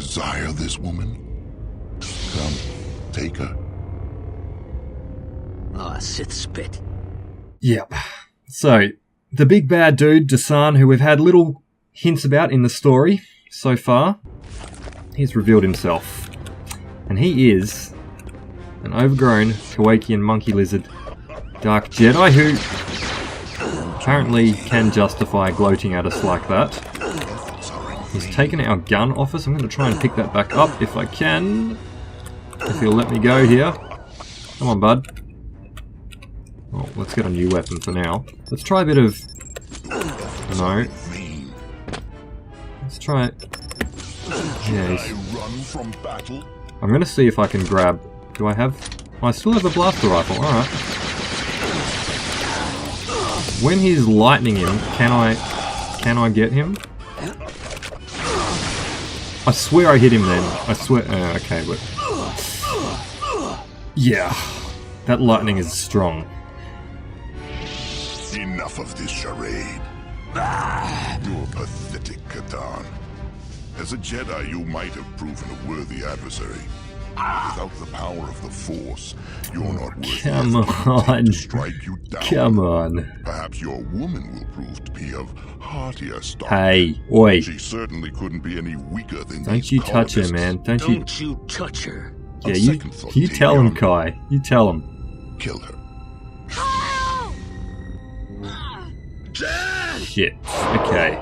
desire this woman? Come, take her. Ah, Sith spit. Yep. So, the big bad dude, Dasan, who we've had little hints about in the story so far, he's revealed himself. And he is an overgrown Kowakian monkey lizard dark Jedi who apparently can justify gloating at us like that. He's taken our gun off us. I'm going to try and pick that back up if I can. If he'll let me go here. Come on, bud. Well, let's get a new weapon for now. Let's try a bit of... No. Let's try it. Yes. I'm going to see if I can grab... Do I have... I still have a blaster rifle. Alright. When he's lightning him, can I get him? I swear I hit him then. I swear... okay, but... Yeah. That lightning is strong. Enough of this charade. You're pathetic, Katan. As a Jedi, you might have proven a worthy adversary. Without the power of the Force, you're not worthy Come on. to strike you down. Come on. Perhaps your woman will prove to be of heartier stock. Hey, oi. She certainly couldn't be any weaker than Don't these you touch her, colonists. man. Don't you touch her. Yeah, On you second thought, tell him, Davion, Kai. You tell him. Kill her. Shit. Okay.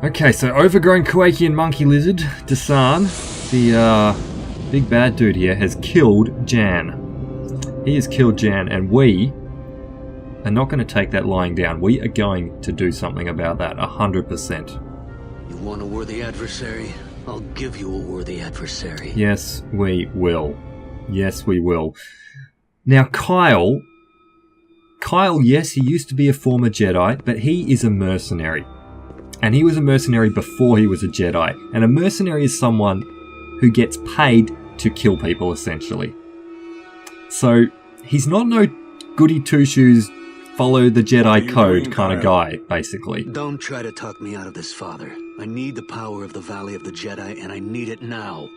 Okay, so overgrown Kowakian monkey lizard, Dasan, the big bad dude here, has killed Jan. He has killed Jan, and we are not going to take that lying down. We are going to do something about that, 100%. You want a worthy adversary? I'll give you a worthy adversary. Yes, we will. Yes, we will. Now, Kyle, yes, he used to be a former Jedi, but he is a mercenary. And he was a mercenary before he was a Jedi. And a mercenary is someone who gets paid to kill people, essentially. So, he's not no goody two-shoes, follow the Jedi code kind of guy, basically. Don't try to talk me out of this, Father. I need the power of the Valley of the Jedi, and I need it now.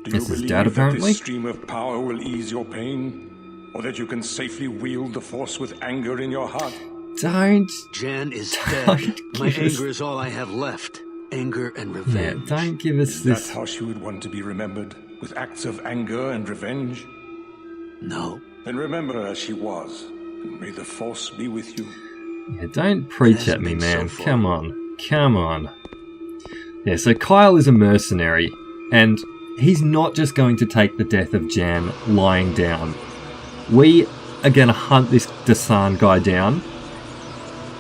This is Dad, apparently. That this stream of power will ease your pain? Or that you can safely wield the Force with anger in your heart? Don't. Jan is dead. My anger is all I have left. Anger and revenge. Yeah, don't give us Is this. that how she would want to be remembered? With acts of anger and revenge? No. Then remember her as she was. And may the Force be with you. Yeah, don't preach at me, man. Come on. Come on. Yeah, so Kyle is a mercenary. And he's not just going to take the death of Jan lying down. We are going to hunt this Dasan guy down.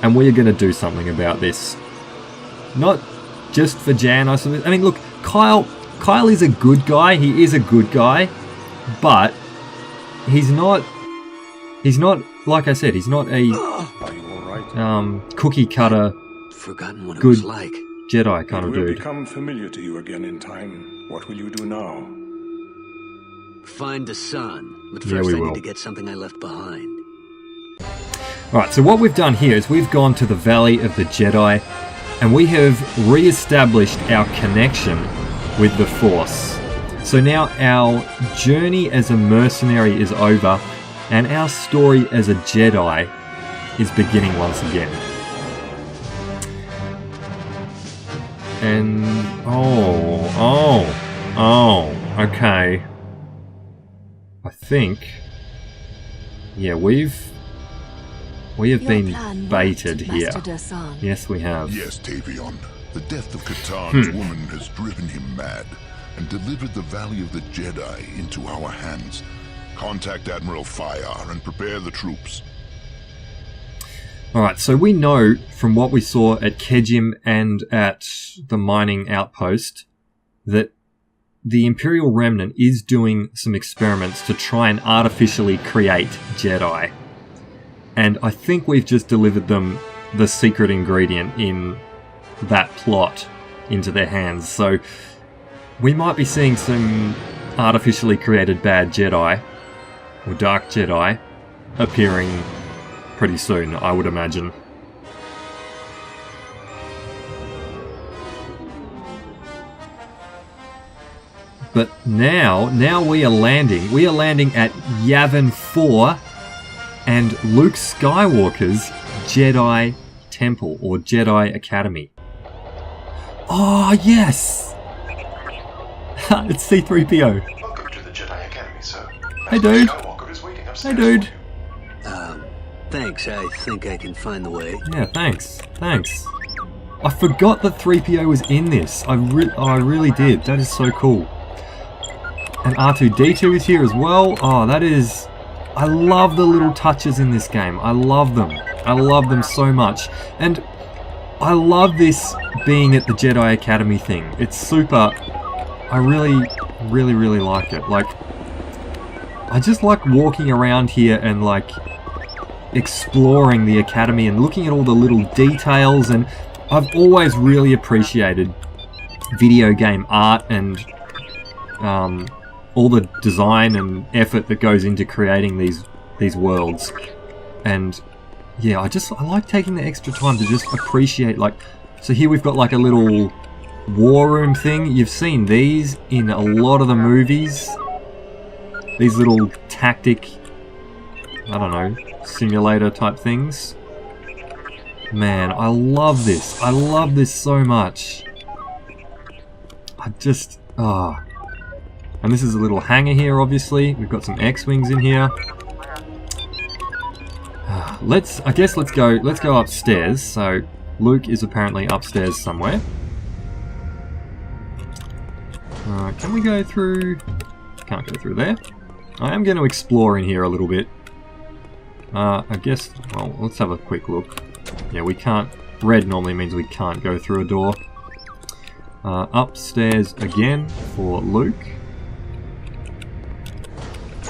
And we are going to do something about this. Not just for Jan, I suppose. I mean, look, Kyle is a good guy. He is a good guy. But he's not, like I said, he's not a cookie cutter, forgotten what it good was like. Jedi kind of It will dude. become familiar to you again in time. What will you do now? Find the sun. But Yeah, first we I will. need to get something I left behind. Alright, so what we've done here is we've gone to the Valley of the Jedi and we have re-established our connection with the Force. So now our journey as a mercenary is over and our story as a Jedi is beginning once again. And... okay. I think... Yeah, we have been baited here. Yes, we have. Yes, Tavion. The death of Katan's woman has driven him mad and delivered the Valley of the Jedi into our hands. Contact Admiral Fayar and prepare the troops. Alright, so we know from what we saw at Kejim and at the mining outpost that the Imperial Remnant is doing some experiments to try and artificially create Jedi. And I think we've just delivered them the secret ingredient in that plot into their hands. So we might be seeing some artificially created bad Jedi, or dark Jedi, appearing pretty soon, I would imagine. But now we are landing. We are landing at Yavin 4 and Luke Skywalker's Jedi Temple or Jedi Academy. Oh, yes! It's C-3PO. Welcome to the Jedi Academy, sir. Hey, dude. Skywalker is waiting upstairs. Hey, dude. Thanks. I think I can find the way. Yeah, thanks. I forgot that 3PO was in this. I really did. That is so cool. And R2-D2 is here as well. Oh, that is... I love the little touches in this game. I love them. I love them so much. And I love this being at the Jedi Academy thing. It's super... I really like it. Like, I just like walking around here and like exploring the Academy and looking at all the little details, and I've always really appreciated video game art and all the design and effort that goes into creating these worlds. And yeah, I like taking the extra time to just appreciate, like, so here we've got like a little war room thing. You've seen these in a lot of the movies. These little tactic, I don't know, simulator type things. Man, I love this. I love this so much. And this is a little hangar here, obviously. We've got some X-Wings in here. Let's go upstairs. So, Luke is apparently upstairs somewhere. Can we go through... Can't go through there. I am going to explore in here a little bit. I guess... Well, let's have a quick look. Yeah, we can't... Red normally means we can't go through a door. Upstairs again for Luke.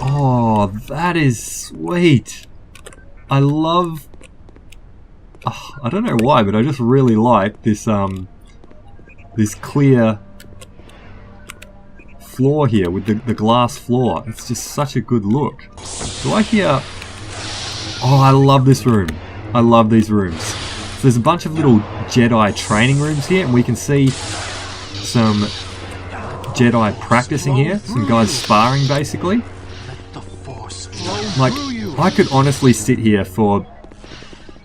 Oh, that is sweet! I love... I don't know why, but I just really like this, this clear floor here with the glass floor. It's just such a good look. Do I hear... Oh, I love this room. I love these rooms. So there's a bunch of little Jedi training rooms here, and we can see some Jedi practicing here. Some guys sparring, basically. Like, I could honestly sit here for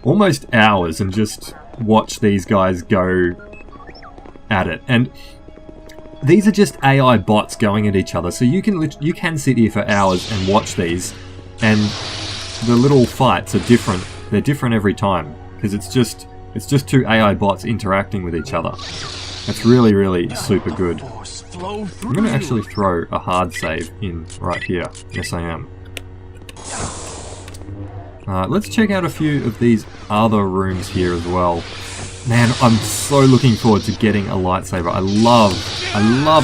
almost hours and just watch these guys go at it. And these are just AI bots going at each other, so you can sit here for hours and watch these, and the little fights are different. They're different every time because it's just two AI bots interacting with each other. It's really super good. I'm going to actually throw a hard save in right here. Yes, I am. Let's check out a few of these other rooms here as well. Man, I'm so looking forward to getting a lightsaber. I love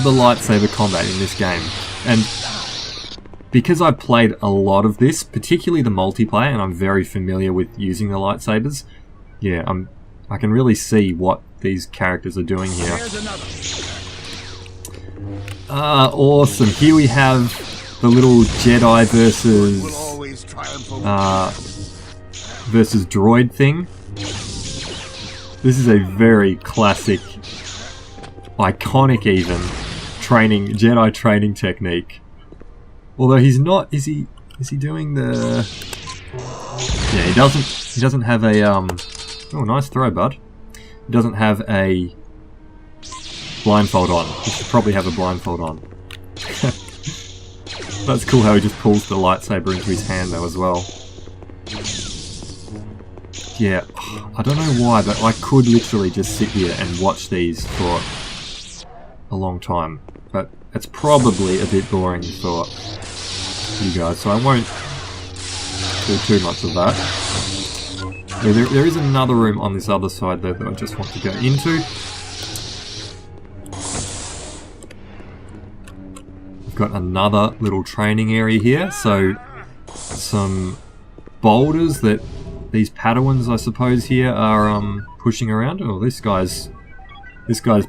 the lightsaber combat in this game. And because I played a lot of this, particularly the multiplayer, and I'm very familiar with using the lightsabers, yeah, I can really see what these characters are doing here. Awesome. Here we have the little Jedi versus droid thing. This is a very classic, iconic even, Jedi training technique. Although he's not, is he doing the... Yeah, he doesn't have a, oh, nice throw, bud. He doesn't have a blindfold on. He should probably have a blindfold on. That's cool how he just pulls the lightsaber into his hand though as well. Yeah, I don't know why, but I could literally just sit here and watch these for a long time. But it's probably a bit boring for you guys, so I won't do too much of that. There is another room on this other side though that I just want to go into. We've got another little training area here, so some boulders that these Padawans, I suppose, here are pushing around. Oh, this guy's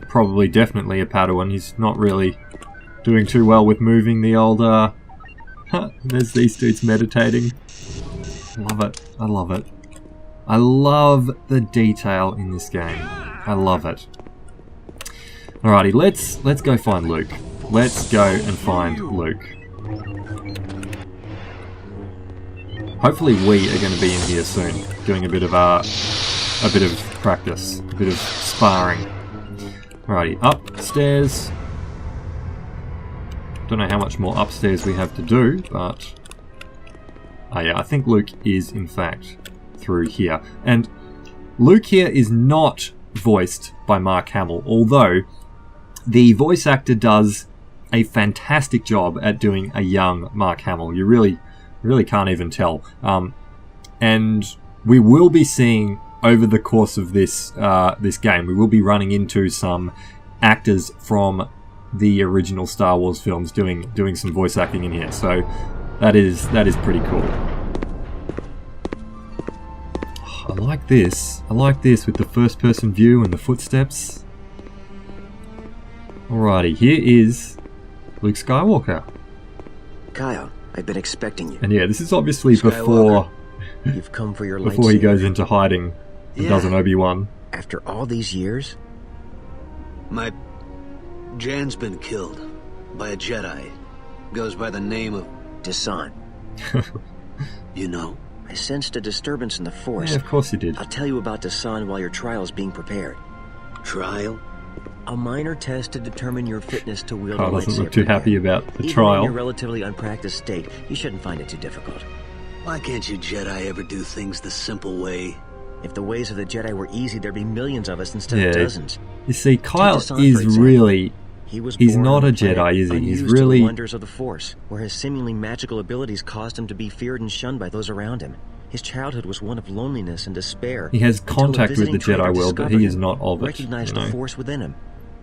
probably definitely a Padawan. He's not really doing too well with moving the old there's these dudes meditating. Love it. I love it. I love the detail in this game. I love it. Alrighty, let's go find Luke. let's go and find Luke. Hopefully we are going to be in here soon, doing a bit of practice, a bit of sparring. Alrighty, upstairs. Don't know how much more upstairs we have to do, but... Oh yeah, I think Luke is in fact through here. And Luke here is not voiced by Mark Hamill, although the voice actor does a fantastic job at doing a young Mark Hamill. You really can't even tell. And we will be seeing over the course of this this game, we will be running into some actors from the original Star Wars films doing some voice acting in here. So that is pretty cool. I like this. I like this with the first person view and the footsteps. Alrighty, here is Luke Skywalker. Kyle, I've been expecting you. And yeah, this is obviously before you've come for your before he goes into hiding and does an Obi-Wan. After all these years? Jan's been killed by a Jedi. Goes by the name of Dasan. You know? I sensed a disturbance in the Force. Yeah, of course you did. I'll tell you about Dasan while your trial is being prepared. Trial? A minor test to determine your fitness to wield a lightsaber. Kyle doesn't look too happy about the Even trial. in your relatively unpracticed state, you shouldn't find it too difficult. Why can't you Jedi ever do things the simple way? If the ways of the Jedi were easy, there'd be millions of us instead of dozens. You see, Kyle Dasan, is for example. really... He's not a born Jedi, is he? He's unused to really... the wonders of the Force, where his seemingly magical abilities caused him to be feared and shunned by those around him. His childhood was one of loneliness and despair. He has contact with the Jedi world, but he is not of it. Recognized the Force within him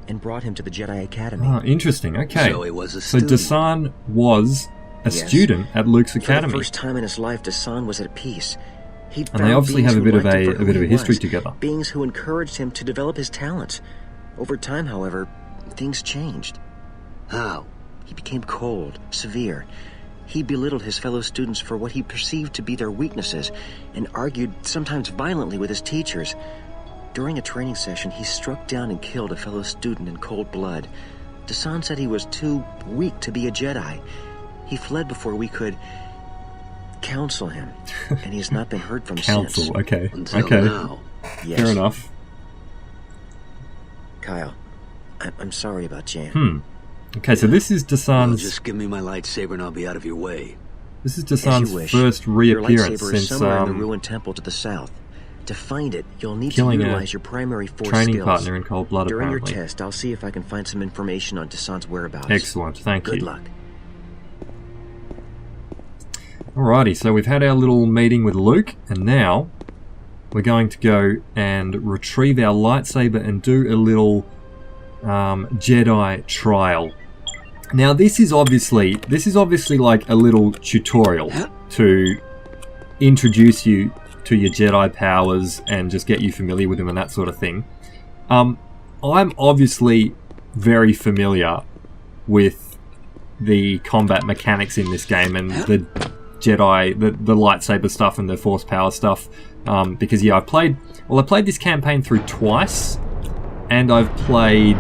and brought him to the Jedi Academy. Ah, interesting. Okay. So he was a So student. Dasan was a student at Luke's Academy. For the first time in his life, Dasan was at peace. He And they obviously have a bit of a history together. Beings who encouraged him to develop his talents. Over time, however, things changed. How? He became cold, severe. He belittled his fellow students for what he perceived to be their weaknesses and argued, sometimes violently, with his teachers. During a training session, he struck down and killed a fellow student in cold blood. Dasan said he was too weak to be a Jedi. He fled before we could counsel him, and he has not been heard from since. Counsel, okay. Until Okay. now. Yes. Fair enough. Kyle, I'm sorry about Jan. Okay, so this is Well, Dasan's... just give me my lightsaber and I'll be out of your way. This is As you Dasan's wish. first Your reappearance lightsaber is since somewhere in the ruined temple to the south. To find it, you'll need to killing a utilize your primary Force training skills. partner in cold blood, During apparently. your test, I'll see if I can find some information on Dasan's whereabouts. Excellent, thank you. Good luck. Alrighty, so we've had our little meeting with Luke, and now we're going to go and retrieve our lightsaber and do a little Jedi trial. Now this is obviously like a little tutorial to introduce you to your Jedi powers and just get you familiar with them and that sort of thing. I'm obviously very familiar with the combat mechanics in this game and the Jedi, the lightsaber stuff and the Force power stuff, because yeah, I played this campaign through twice, and I've played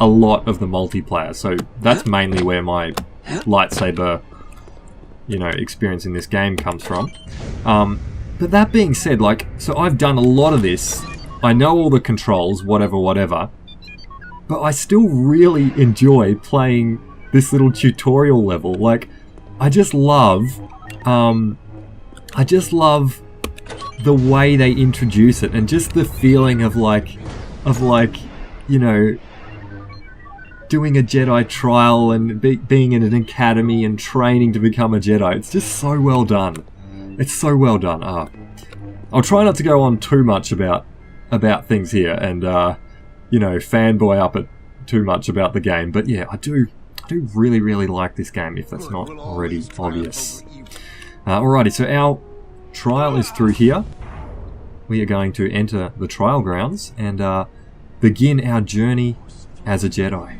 a lot of the multiplayer, so that's mainly where my lightsaber, experience in this game comes from. But that being said, so I've done a lot of this, I know all the controls, whatever, but I still really enjoy playing this little tutorial level. I just love the way they introduce it, and just the feeling of doing a Jedi trial and being in an academy and training to become a Jedi. It's just so well done. It's so well done. I'll try not to go on too much about things here and fanboy up at too much about the game, but yeah, I do really, really like this game, if that's not already obvious. Alrighty, so our trial is through here. We are going to enter the trial grounds and begin our journey as a Jedi.